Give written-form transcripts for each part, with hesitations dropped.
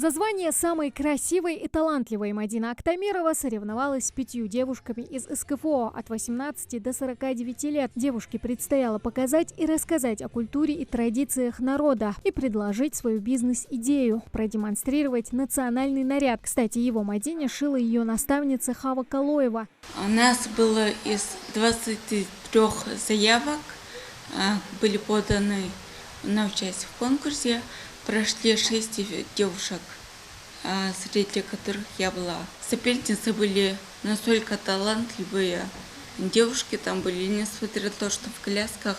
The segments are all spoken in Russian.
За звание самой красивой и талантливой Мадина Актамирова соревновалась с 5 девушками из СКФО от 18 до 49 лет. Девушке предстояло показать и рассказать о культуре и традициях народа и предложить свою бизнес-идею, продемонстрировать национальный наряд. Кстати, его Мадине шила ее наставница Хава Калоева. У нас было из 23 заявок, были поданы на участие в конкурсе. Прошли 6 девушек, среди которых я была. Соперницы были настолько талантливые девушки, там были, несмотря на то, что в колясках,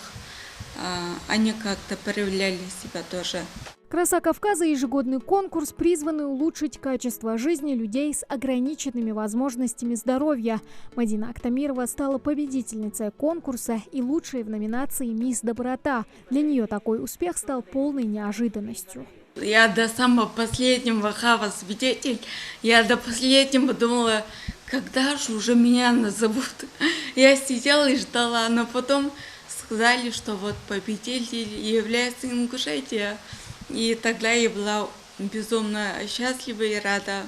они как-то проявляли себя тоже. «Краса Кавказа» – ежегодный конкурс, призванный улучшить качество жизни людей с ограниченными возможностями здоровья. Мадина Актамирова стала победительницей конкурса и лучшей в номинации «Мисс Доброта». Для нее такой успех стал полной неожиданностью. Я до самого последнего Хава свидетель. Я до последнего думала, когда же уже меня назовут. Я сидела и ждала, но потом сказали, что вот победитель является Ингушетия. И тогда я была безумно счастлива и рада,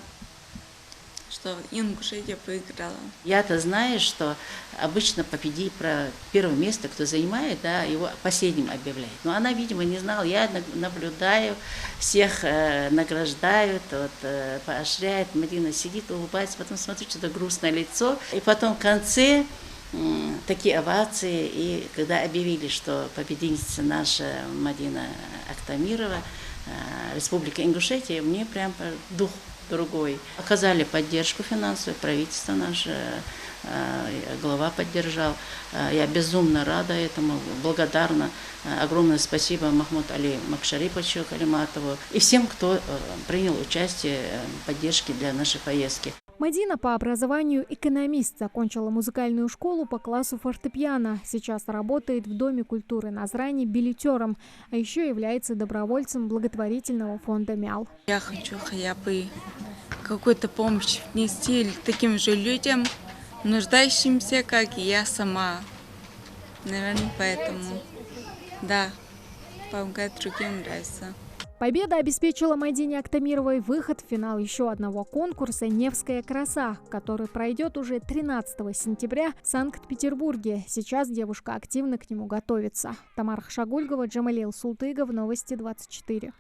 что Ингушетия выиграла. Я-то знаю, что обычно про первое место, кто занимает, да, его последним объявляет. Но она, видимо, не знала. Я наблюдаю, всех награждают, поощряет. Мадина сидит, улыбается, потом смотрит, что-то грустное лицо. И потом в конце такие овации, и когда объявили, что победительница наша Мадина Актамирова, Республика Ингушетия, мне прям дух другой. Оказали поддержку финансовую, правительство наше, глава поддержал. Я безумно рада этому, благодарна. Огромное спасибо Махмуд Али Макшариповичу Калиматову и всем, кто принял участие в поддержке для нашей поездки. Мадина по образованию экономист, закончила музыкальную школу по классу фортепиано. Сейчас работает в Доме культуры Назрани билетером, а еще является добровольцем благотворительного фонда МЯЛ. Я хочу хотя бы какую-то помощь внести таким же людям, нуждающимся, как и я сама. Наверное, поэтому, да, помогать другим нравится. Победа обеспечила Мадине Актамировой выход в финал еще одного конкурса «Невская краса», который пройдет уже 13 сентября в Санкт-Петербурге. Сейчас девушка активно к нему готовится. Тамара Хашагульгова, Джамалил Султыгов, Новости 24.